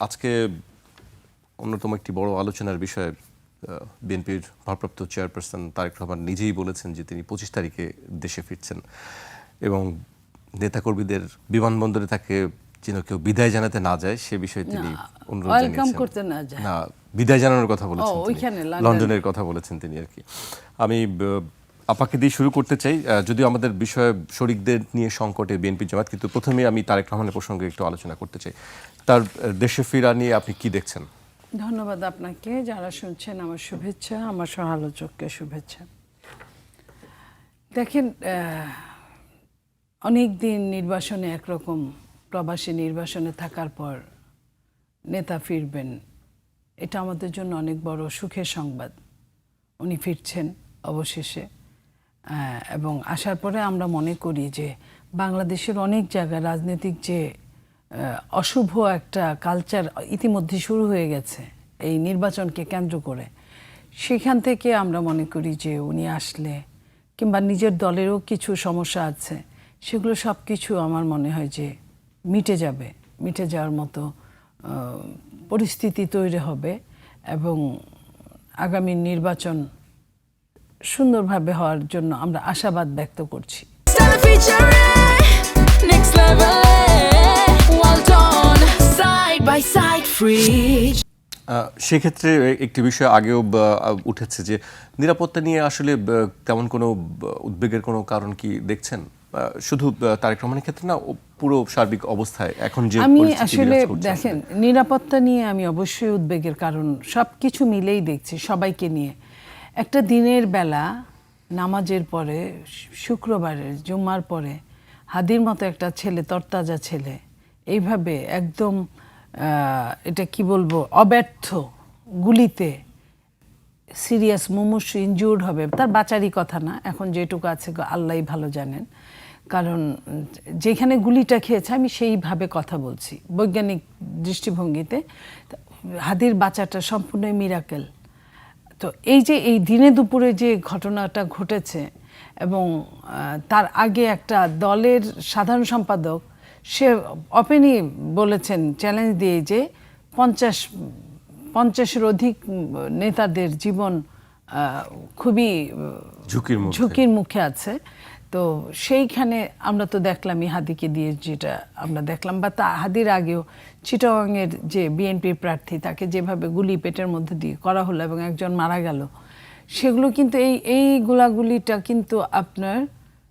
আজকে অন্যতম একটি বড় আলোচনার বিষয় বিএনপির ভারপ্রাপ্ত চেয়ারপারসন তারেক রহমান নিজেই বলেছেন যে তিনি 25 তারিখে দেশে ফিরছেন এবং নেতাকর্মীদের বিমানবন্দরে তাকে যেন কেউ বিদায় জানাতে না যায় সে বিষয়ে তিনি অনুরোধ জানিয়েছেন। না, বিদায় জানানোর কথা বলেছেন, লন্ডনের কথা বলেছেন তিনি আর কি। আমি আপাকে দিয়ে শুরু করতে চাই, যদিও আমাদের বিষয়ে শরিকদের নিয়ে সংকটে বিএনপি জামাত, কিন্তু প্রথমে আমি তারেক রহমানের প্রসঙ্গে একটু আলোচনা করতে চাই। তার দেশে ফেরা নিয়ে আপনি কি দেখছেন? ধন্যবাদ আপনাকে, যারা শুনছেন আমার শুভেচ্ছা, আমার সহালোচককে শুভেচ্ছা। দেখেন, অনেক দিন নির্বাসনে একরকম প্রবাসী নির্বাসনে থাকার পর নেতা ফিরবেন, এটা আমাদের জন্য অনেক বড় সুখের সংবাদ। উনি ফিরছেন অবশেষে, এবং আসার পরে আমরা মনে করি যে বাংলাদেশের অনেক জায়গায় রাজনৈতিক যে অশুভ একটা কালচার ইতিমধ্যে শুরু হয়ে গেছে এই নির্বাচনকে কেন্দ্র করে, সেখান থেকে আমরা মনে করি যে উনি আসলে, কিংবা নিজের দলেরও কিছু সমস্যা আছে, সেগুলো সব কিছু আমার মনে হয় যে মিটে যাওয়ার মতো পরিস্থিতি তৈরি হবে এবং আগামী নির্বাচন সুন্দরভাবে হওয়ার জন্য আমরা আশাবাদ ব্যক্ত করছি। সেক্ষেত্রে একটি বিষয় আগেও উঠেছে যে নিরাপত্তা নিয়ে আসলে তেমন কোনো উদ্বেগের কোনো কারণ কি দেখছেন, শুধু তারেক রহমানের ক্ষেত্রে না, পুরো সার্বিক অবস্থায় এখন যে আমি আসলে দেখেন, নিরাপত্তা নিয়ে আমি অবশ্যই উদ্বেগের কারণ সব কিছু মিলেই দেখছি সবাইকে নিয়ে। একটা দিনের বেলা নামাজের পরে, শুক্রবারের জুম্মার পরে, হাদির মতো একটা ছেলে, তরতাজা ছেলে, এইভাবে একদম এটা কি বলবো, অব্যর্থ গুলিতে সিরিয়াস মুমূর্ষু ইনজুর্ড হবে, তার বাঁচারই কথা না, এখন যেটুকু আছে আল্লাহই ভালো জানেন। কারণ যেখানে গুলিটা খেয়েছে, আমি সেইভাবে কথা বলছি বৈজ্ঞানিক দৃষ্টিভঙ্গিতে, হাদির বাঁচাটা সম্পূর্ণই মিরাকেল। তো এই যে এই দিনে দুপুরে যে ঘটনাটা ঘটেছে, এবং তার আগে একটা দলের সাধারণ সম্পাদক সে ওপেনই বলেছেন, চ্যালেঞ্জ দিয়ে, যে 50-এর অধিক নেতাদের জীবন খুবই ঝুঁকির মুখে আছে। তো সেইখানে আমরা তো দেখলামই হাদিকে দিয়ে, যেটা আমরা দেখলাম, বা হাদির আগেও চিটাগাংয়ের যে বিএনপির প্রার্থী, তাকে যেভাবে গুলি পেটের মধ্যে দিয়ে করা হলো এবং একজন মারা গেল, সেগুলো কিন্তু এই গোলাগুলিটা কিন্তু আপনার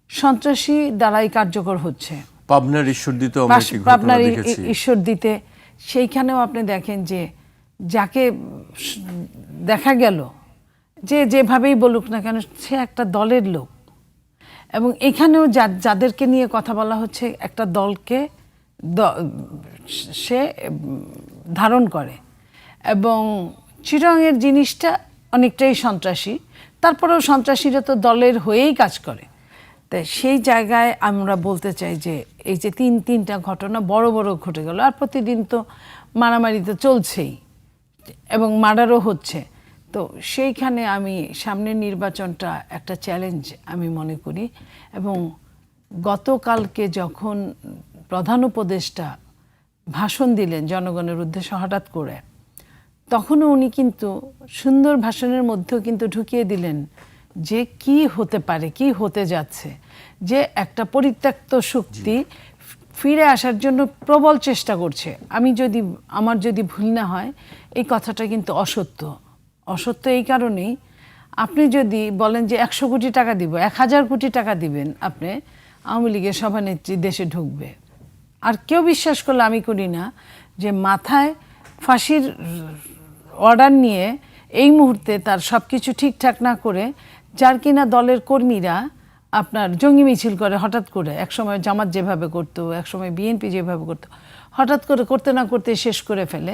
সন্ত্রাসী দ্বারাই কার্যকর হচ্ছে। পাবনার ঈশ্বরদীতে সেইখানেও আপনি দেখেন যে যাকে দেখা গেল, যে যেভাবেই বলুক না কেন, সে একটা দলের লোক, এবং এখানেও যাদেরকে নিয়ে কথা বলা হচ্ছে, একটা দলকে সে ধারণ করে, এবং চিটাগাংয়ের জিনিসটা অনেকটাই সন্ত্রাসী, তারপরেও সন্ত্রাসীরা তো দলের হয়েই কাজ করে। তাই সেই জায়গায় আমরা বলতে চাই যে এই যে তিনটা ঘটনা বড় বড় ঘটে গেল, আর প্রতিদিন তো মারামারি তো চলছেই এবং মার্ডারও হচ্ছে। তো সেইখানে আমি সামনের নির্বাচনটা একটা চ্যালেঞ্জ আমি মনে করি। এবং গতকালকে যখন প্রধান উপদেষ্টা ভাষণ দিলেন জনগণের উদ্দেশ্যে হঠাৎ করে, তখনও উনি কিন্তু সুন্দর ভাষণের মধ্যেও কিন্তু ঢুকিয়ে দিলেন যে কি হতে পারে, কি হতে যাচ্ছে, যে একটা পরিত্যক্ত শক্তি ফিরে আসার জন্য প্রবল চেষ্টা করছে। আমার যদি ভুল না হয়, এই কথাটা কিন্তু অসত্য এই কারণেই, আপনি যদি বলেন যে 100 কোটি টাকা দিব, 1000 কোটি টাকা দিবেন, আপনি আওয়ামী লীগের সভানেত্রী দেশে ঢুকবে, আর কেউ বিশ্বাস করলে আমি করি না যে মাথায় ফাঁসির অর্ডার নিয়ে এই মুহূর্তে তার সব কিছু ঠিকঠাক না করে, যার কিনা দলের কর্মীরা আপনার জঙ্গি মিছিল করে হঠাৎ করে, একসময় জামাত যেভাবে করতো, একসময় বিএনপি যেভাবে করতো, হঠাৎ করে করতে না করতে শেষ করে ফেলে,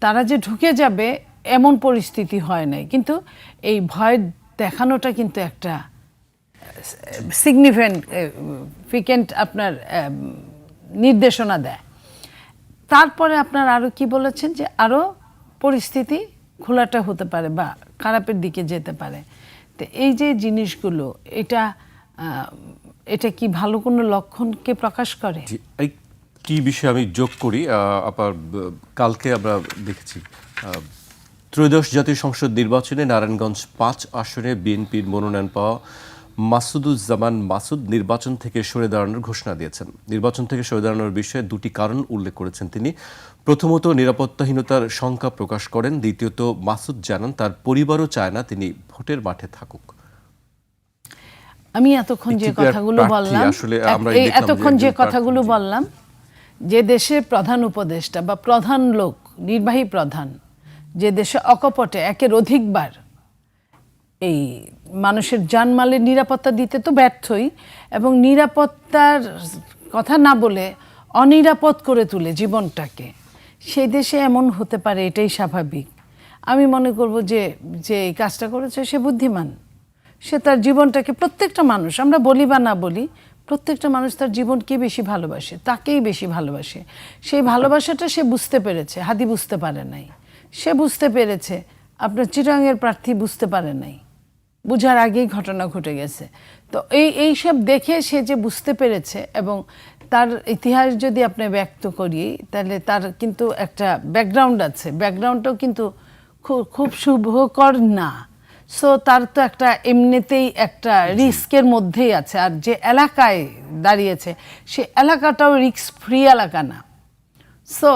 তারা যে ঢুকে যাবে এমন পরিস্থিতি হয় নাই। কিন্তু এই ভয় দেখানোটা কিন্তু একটা সিগনিফিকেন্ট আপনার নির্দেশনা দেয়। তারপরে আপনার আরও কি বলেছেন যে আরও পরিস্থিতি খোলাটা হতে পারে বা খারাপের দিকে যেতে পারে। তো এই যে জিনিসগুলো, এটা কি ভালো কোনো লক্ষণকে প্রকাশ করে? একটি বিষয় আমি যোগ করি আবার কালকে আমরা দেখেছি ত্রয়োদশ জাতীয় সংসদ নির্বাচনে নারায়ণগঞ্জ ৫ আসনে বিএনপির মনোনয়ন পাওয়া মাসুদুজ্জামান মাসুদ নির্বাচন থেকে সরে দাঁড়ানোর ঘোষণা দিয়েছেন। নির্বাচন থেকে সরে দাঁড়ানোর বিষয়ে দুটি কারণ উল্লেখ করেছেন তিনি। প্রথমত, নিরাপত্তাহীনতার শঙ্কা প্রকাশ করেন। দ্বিতীয়ত, মাসুদ জানান তার পরিবারও চায় না তিনি ভোটের মাঠে থাকুক। আমি এতক্ষণ যে কথাগুলো বললাম, এতক্ষণ যে কথাগুলো বললাম, যে দেশের প্রধান উপদেষ্টা বা প্রধান লোক, নির্বাহী প্রধান, যে দেশে অকপটে একের অধিকবার এই মানুষের জানমালের নিরাপত্তা দিতে তো ব্যর্থই, এবং নিরাপত্তার কথা না বলে অনিরাপদ করে তুলে জীবনটাকে, সেই দেশে এমন হতে পারে, এটাই স্বাভাবিক। আমি মনে করব যে যে এই কাজটা করেছে সে বুদ্ধিমান। সে তার জীবনটাকে, প্রত্যেকটা মানুষ, আমরা বলি বা না বলি, প্রত্যেকটা মানুষ তার জীবনকে বেশি ভালোবাসে, তাকেই বেশি ভালোবাসে। সেই ভালোবাসাটা সে বুঝতে পেরেছে, হাদি বুঝতে পারে নাই। সে বুঝতে পেরেছে, আপনার চিটাগাংয়ের প্রার্থী বুঝতে পারে নাই, বুঝার আগেই ঘটনা ঘটে গেছে। তো এইসব দেখে সে যে বুঝতে পেরেছে, এবং তার ইতিহাস যদি আপনি ব্যক্ত করি, তাহলে তার কিন্তু একটা ব্যাকগ্রাউন্ড আছে, ব্যাকগ্রাউন্ডটাও কিন্তু খুব শুভকর না। সো তার তো একটা এমনিতেই একটা রিস্কের মধ্যেই আছে, আর যে এলাকায় দাঁড়িয়েছে সে এলাকাটাও রিস্ক ফ্রি এলাকা না। সো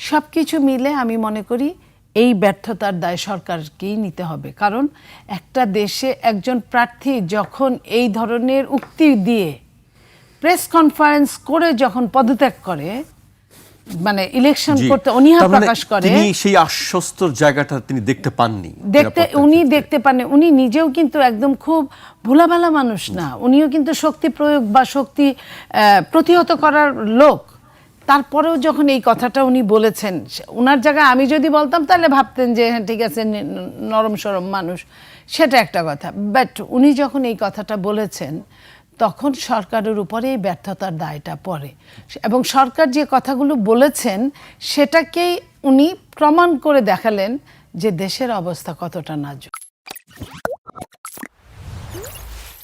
সব কিছু মিলে আমি মনে করি এই ব্যর্থতার দায় সরকারকেই নিতে হবে। কারণ একটা দেশে একজন প্রার্থী যখন এই ধরনের উক্তি দিয়ে প্রেস কনফারেন্স করে যখন পদত্যাগ করে, মানে ইলেকশন করতে অনীহা প্রকাশ করে, তিনি সেই আশ্বস্তর জায়গাটা তিনি দেখতে পাননি। উনি দেখতে পাননি। উনি নিজেও কিন্তু একদম খুব ভোলাভালা মানুষ না, উনিও কিন্তু শক্তি প্রয়োগ বা শক্তি প্রতিহত করার লোক। তারপরেও যখন এই কথাটা উনি বলেছেন, ওনার জায়গায় আমি যদি বলতাম তাহলে ভাবতেন যে হ্যাঁ ঠিক আছে, নরম সরম মানুষ, সেটা একটা কথা। বাট উনি যখন এই কথাটা বলেছেন, তখন সরকারের উপরে এই ব্যর্থতার দায়টা পড়ে, এবং সরকার যে কথাগুলো বলেছেন সেটাকেই উনি প্রমাণ করে দেখালেন যে দেশের অবস্থা কতটা নাজুক।